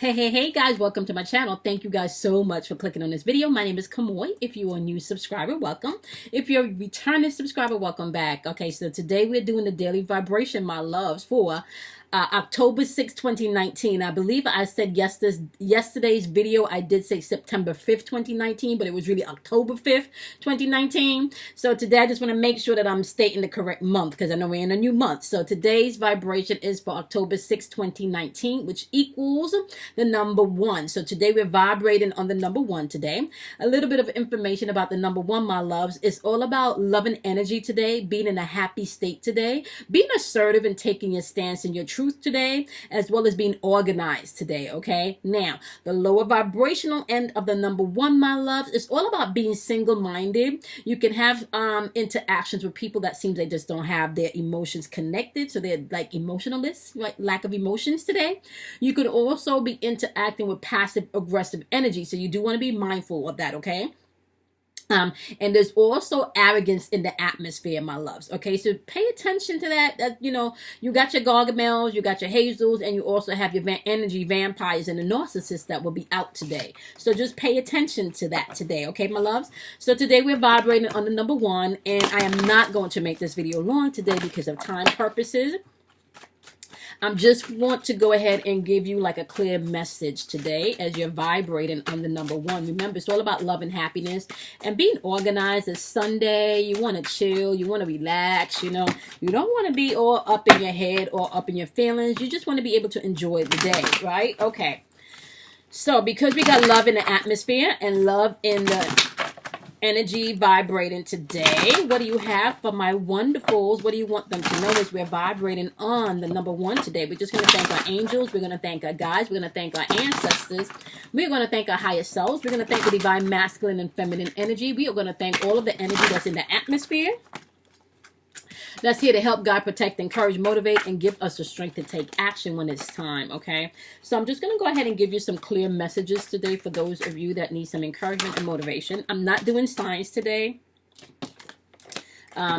Hey guys, welcome to my channel. Thank you guys so much for clicking on this video. My name is Kamoy. If you're a new subscriber, welcome. If you're a returning subscriber, welcome back. Okay, so today we're doing the daily vibration, my loves, for October 6, 2019. I believe I said yesterday's video, I did say September 5th, 2019, but it was really October 5th, 2019. So today I just want to make sure that I'm stating the correct month because I know we're in a new month. So today's vibration is for October 6, 2019, which equals the number 1. So today we're vibrating on the number 1 today. A little bit of information about the number 1, my loves. It's all about love and energy today, being in a happy state today, being assertive and taking your stance in your truth today, as well as being organized today. Okay, now the lower vibrational end of the number 1, my loves, is all about being single-minded. You can have interactions with people that seems they just don't have their emotions connected, so they're like emotionalists, like lack of emotions today. You could also be interacting with passive aggressive energy, so you do want to be mindful of that. Okay. And there's also arrogance in the atmosphere, my loves. Okay, so pay attention to that. You know, you got your Gargamels, you got your Hazels, and you also have your energy vampires and the narcissists that will be out today. So just pay attention to that today, okay, my loves? So today we're vibrating on the number 1, and I am not going to make this video long today because of time purposes. I just want to go ahead and give you like a clear message today as you're vibrating on the number 1. Remember, it's all about love and happiness and being organized. It's Sunday. You want to chill. You want to relax. You know, you don't want to be all up in your head or up in your feelings. You just want to be able to enjoy the day, right? Okay. So because we got love in the atmosphere and love in the energy vibrating today, what do you have for my wonderfuls? What do you want them to know is we're vibrating on the number 1 today. We're just going to thank our angels. We're going to thank our guides. We're going to thank our ancestors. We're going to thank our higher selves. We're going to thank the divine masculine and feminine energy. We are going to thank all of the energy that's in the atmosphere. That's here to help guide, protect, encourage, motivate, and give us the strength to take action when it's time, okay? So I'm just going to go ahead and give you some clear messages today for those of you that need some encouragement and motivation. I'm not doing signs today.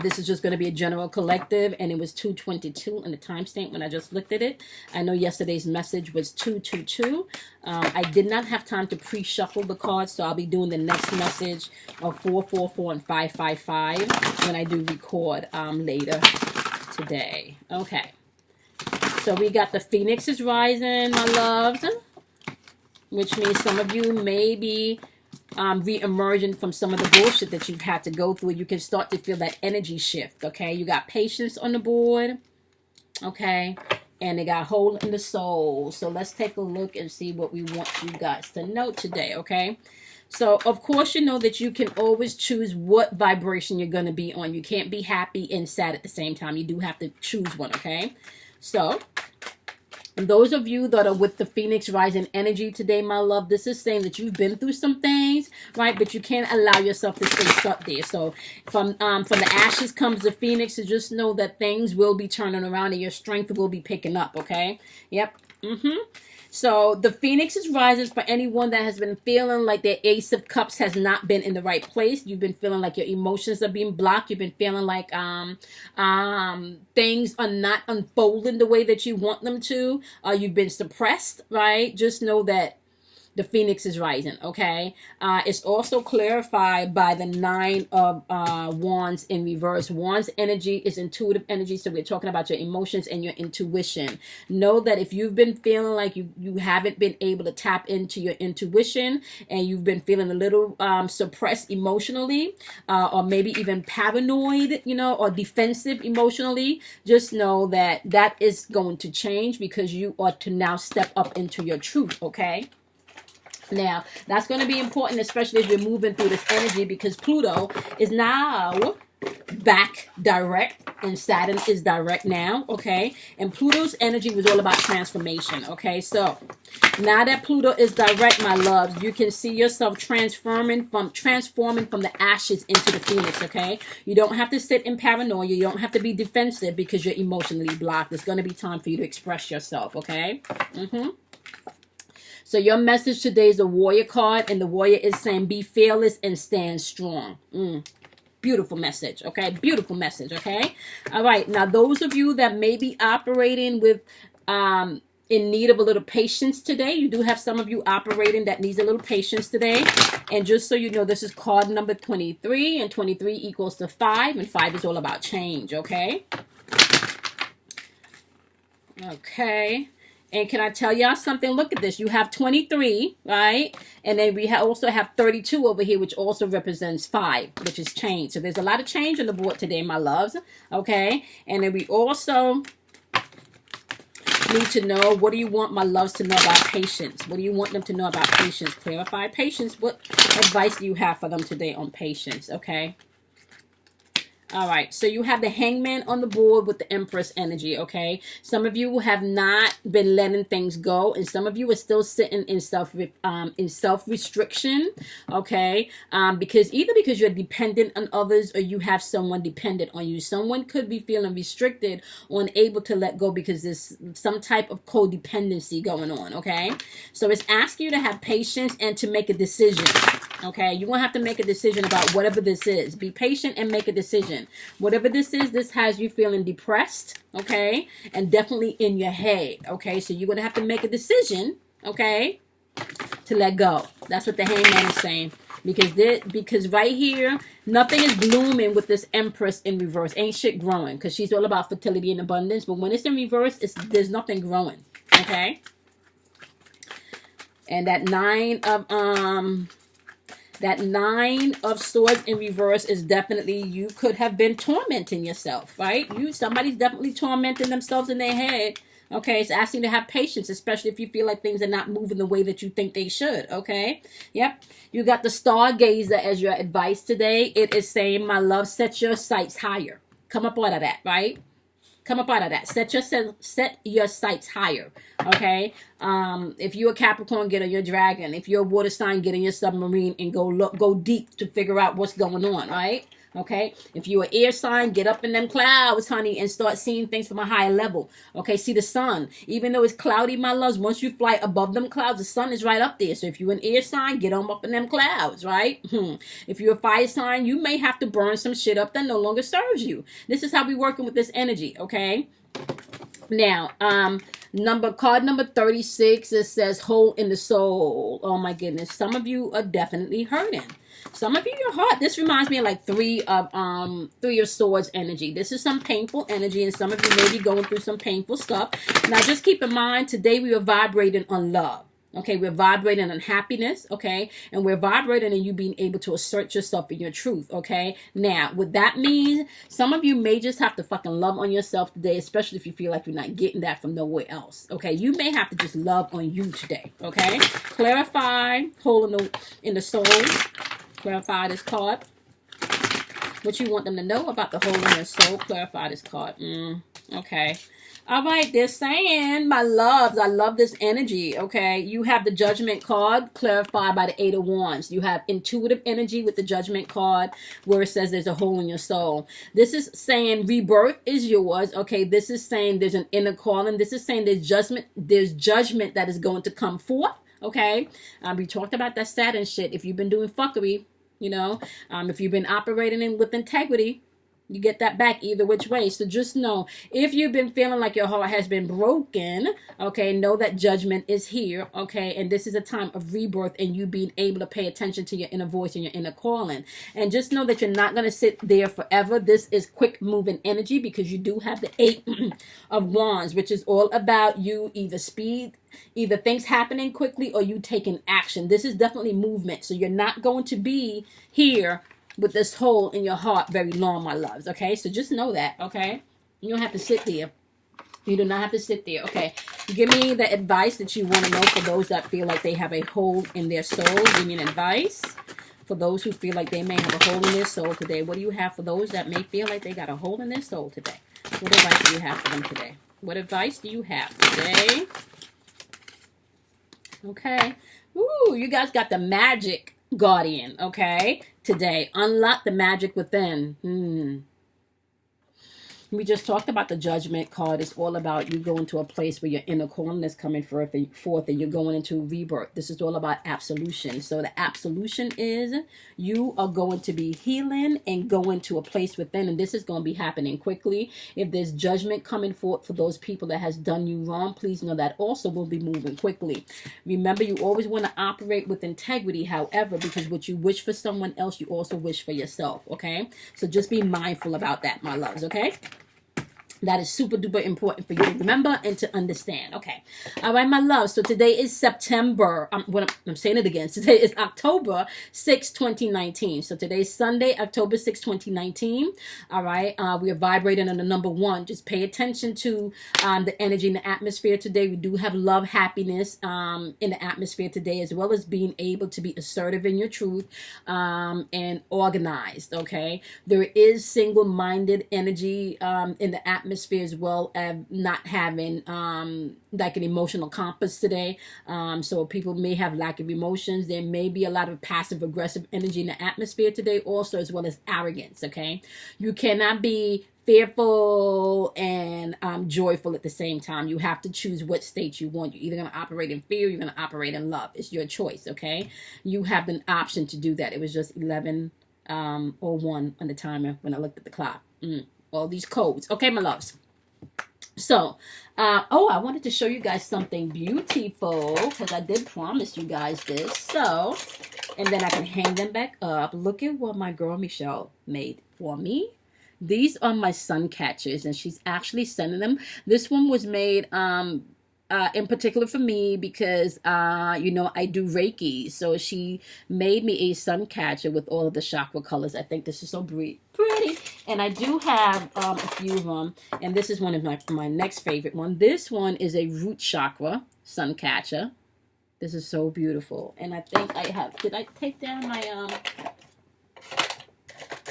This is just going to be a general collective, and it was 2:22 on the timestamp when I just looked at it. I know yesterday's message was 2:22. I did not have time to pre-shuffle the cards, so I'll be doing the next message of 444 and 555 when I do record later today. Okay. So we got the Phoenix is rising, my loves, which means some of you may be re-emerging from some of the bullshit that you've had to go through. You can start to feel that energy shift, okay? You got patience on the board, okay? And they got hole in the soul. So let's take a look and see what we want you guys to know today, okay? So, of course, you know that you can always choose what vibration you're going to be on. You can't be happy and sad at the same time. You do have to choose one, okay? So, and those of you that are with the Phoenix rising energy today, my love, this is saying that you've been through some things, right? But you can't allow yourself to stay stuck there. So from the ashes comes the Phoenix. So just know that things will be turning around and your strength will be picking up, okay? Yep. So the Phoenix is rising for anyone that has been feeling like their Ace of Cups has not been in the right place. You've been feeling like your emotions are being blocked. You've been feeling like things are not unfolding the way that you want them to. You've been suppressed, right? Just know that the Phoenix is rising, okay? It's also clarified by the 9 of Wands in reverse. Wands energy is intuitive energy, so we're talking about your emotions and your intuition. Know that if you've been feeling like you haven't been able to tap into your intuition and you've been feeling a little suppressed emotionally or maybe even paranoid, you know, or defensive emotionally, just know that that is going to change because you are to now step up into your truth, okay? Now, that's going to be important, especially as we're moving through this energy, because Pluto is now back direct and Saturn is direct now, okay? And Pluto's energy was all about transformation, okay? So, now that Pluto is direct, my loves, you can see yourself transforming from the ashes into the Phoenix, okay? You don't have to sit in paranoia. You don't have to be defensive because you're emotionally blocked. It's going to be time for you to express yourself, okay? So your message today is a warrior card, and the warrior is saying be fearless and stand strong. Beautiful message, okay? Beautiful message, okay? All right. Now, those of you that may be operating with in need of a little patience today. You do have some of you operating that needs a little patience today. And just so you know, this is card number 23, and 23 equals to 5, and 5 is all about change, okay? Okay. And can I tell y'all something? Look at this. You have 23, right? And then we also have 32 over here, which also represents 5, which is change. So there's a lot of change on the board today, my loves. Okay. And then we also need to know, what do you want my loves to know about patience? What do you want them to know about patience? Clarify patience. What advice do you have for them today on patience? Okay. All right, so you have the Hangman on the board with the Empress energy, okay? Some of you have not been letting things go, and some of you are still sitting in self-restriction, okay? Because you're dependent on others, or you have someone dependent on you. Someone could be feeling restricted or unable to let go because there's some type of codependency going on, okay? So it's asking you to have patience and to make a decision. Okay, you're going to have to make a decision about whatever this is. Be patient and make a decision. Whatever this is, this has you feeling depressed, okay? And definitely in your head, okay? So you're going to have to make a decision, okay, to let go. That's what the Hangman is saying. Because right here, nothing is blooming with this Empress in reverse. Ain't shit growing, because she's all about fertility and abundance. But when it's in reverse, there's nothing growing, okay? And that Nine of Swords in reverse is definitely, you could have been tormenting yourself, right? Somebody's definitely tormenting themselves in their head. Okay, it's asking to have patience, especially if you feel like things are not moving the way that you think they should, okay? Yep. You got the Stargazer as your advice today. It is saying, my love, set your sights higher. Come up out of that, right? Come up out of that. Set your sights higher. Okay. If you're a Capricorn, get on your dragon. If you're a water sign, get in your submarine and go deep to figure out what's going on. Right. Okay. If you're an air sign, get up in them clouds, honey, and start seeing things from a higher level. Okay. See the sun. Even though it's cloudy, my loves, once you fly above them clouds, the sun is right up there. So if you're an air sign, get on up in them clouds. Right. If you're a fire sign, you may have to burn some shit up that no longer serves you. This is how we're working with this energy. Okay. Now, card number 36, it says hole in the soul. Oh my goodness. Some of you are definitely hurting. Some of you, your heart. This reminds me of like Three of Swords energy. This is some painful energy, and some of you may be going through some painful stuff. Now, just keep in mind, today we are vibrating on love. Okay, we're vibrating on happiness, okay? And we're vibrating on you being able to assert yourself in your truth, okay? Now, what that means, some of you may just have to fucking love on yourself today, especially if you feel like you're not getting that from nowhere else, okay? You may have to just love on you today, okay? Clarify, hole in the soul. Clarify this card. What you want them to know about the hole in their soul. Clarify this card. Okay. All right, they're saying, my loves, I love this energy, okay? You have the Judgment card, clarified by the 8 of Wands. You have intuitive energy with the Judgment card, where it says there's a hole in your soul. This is saying rebirth is yours, okay? This is saying there's an inner calling. This is saying there's judgment that is going to come forth, okay? We talked about that Saturn shit. If you've been doing fuckery, you know, if you've been operating with integrity, you get that back either which way. So just know, if you've been feeling like your heart has been broken, okay, know that judgment is here, okay? And this is a time of rebirth and you being able to pay attention to your inner voice and your inner calling. And just know that you're not going to sit there forever. This is quick moving energy because you do have the 8 of Wands, which is all about you either things happening quickly or you taking action. This is definitely movement. So you're not going to be here with this hole in your heart very long, my loves, okay? So just know that, okay? You don't have to sit there. You do not have to sit there, okay? Give me the advice that you want to know for those that feel like they have a hole in their soul. Give me an advice for those who feel like they may have a hole in their soul today. What do you have for those that may feel like they got a hole in their soul today? What advice do you have for them today? What advice do you have today? Okay. Ooh, you guys got the Magic Guardian, okay? Today, unlock the magic within. We just talked about the Judgment card. It's all about you going to a place where your inner calling is coming forth and you're going into rebirth. This is all about absolution. So the absolution is you are going to be healing and going to a place within, and this is going to be happening quickly. If there's judgment coming forth for those people that has done you wrong, please know that also will be moving quickly. Remember, you always want to operate with integrity, however, because what you wish for someone else, you also wish for yourself, okay? So just be mindful about that, my loves, okay? That is super duper important for you to remember and to understand. Okay. All right, my love. So today is September. I'm saying it again. Today is October 6, 2019. So today is Sunday, October 6, 2019. All right. We are vibrating on the number 1. Just pay attention to the energy in the atmosphere today. We do have love, happiness in the atmosphere today, as well as being able to be assertive in your truth and organized. Okay. There is single-minded energy in the atmosphere, as well as not having like an emotional compass today. So people may have lack of emotions. There may be a lot of passive aggressive energy in the atmosphere today also, as well as arrogance. Okay, you cannot be fearful and joyful at the same time. You have to choose what state you want. You're either going to operate in fear or you're going to operate in love. It's your choice. Okay, you have an option to do that. It was just 11 or 1 on the timer when I looked at the clock. All these codes. Okay, my loves. So, I wanted to show you guys something beautiful because I did promise you guys this. So, and then I can hang them back up. Look at what my girl Michelle made for me. These are my sun catchers, and she's actually sending them. This one was made in particular for me because, you know, I do Reiki. So she made me a sun catcher with all of the chakra colors. I think this is so pretty. And I do have a few of them. And this is one of my next favorite one. This one is a root chakra sun catcher. This is so beautiful. And I think I have, did I take down my,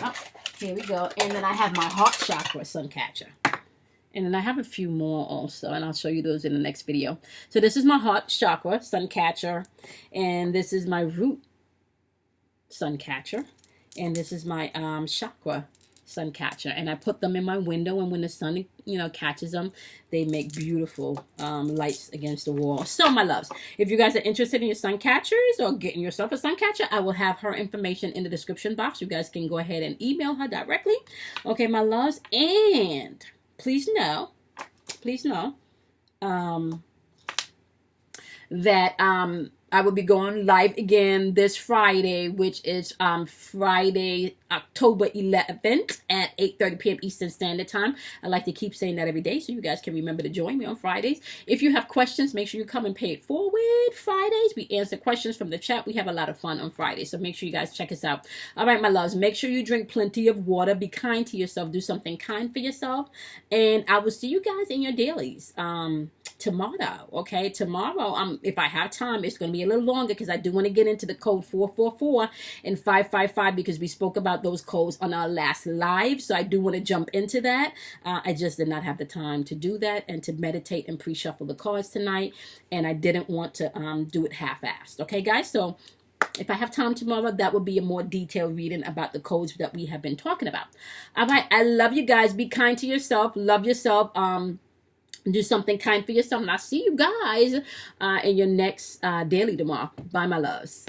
oh, here we go. And then I have my heart chakra sun catcher. And then I have a few more also, and I'll show you those in the next video. So this is my heart chakra sun catcher, and this is my root sun catcher, and this is my chakra sun catcher. And I put them in my window, and when the sun, you know, catches them, they make beautiful lights against the wall. So my loves, if you guys are interested in your sun catchers or getting yourself a sun catcher, I will have her information in the description box. You guys can go ahead and email her directly. Okay, my loves, and please know that I will be going live again this Friday, which is Friday, October 11th at 8:30 p.m. Eastern Standard Time. I like to keep saying that every day so you guys can remember to join me on Fridays. If you have questions, make sure you come and pay it forward Fridays. We answer questions from the chat. We have a lot of fun on Fridays, so make sure you guys check us out. All right, my loves, make sure you drink plenty of water. Be kind to yourself. Do something kind for yourself. And I will see you guys in your dailies tomorrow. Okay, tomorrow, if I have time, it's going to be a little longer because I do want to get into the code 444 and 555 because we spoke about those codes on our last live. So I do want to jump into that. I just did not have the time to do that and to meditate and pre-shuffle the cards tonight. And I didn't want to do it half-assed. Okay, guys? So if I have time tomorrow, that will be a more detailed reading about the codes that we have been talking about. All right. I love you guys. Be kind to yourself. Love yourself. Do something kind for yourself. And I'll see you guys in your next daily tomorrow. Bye, my loves.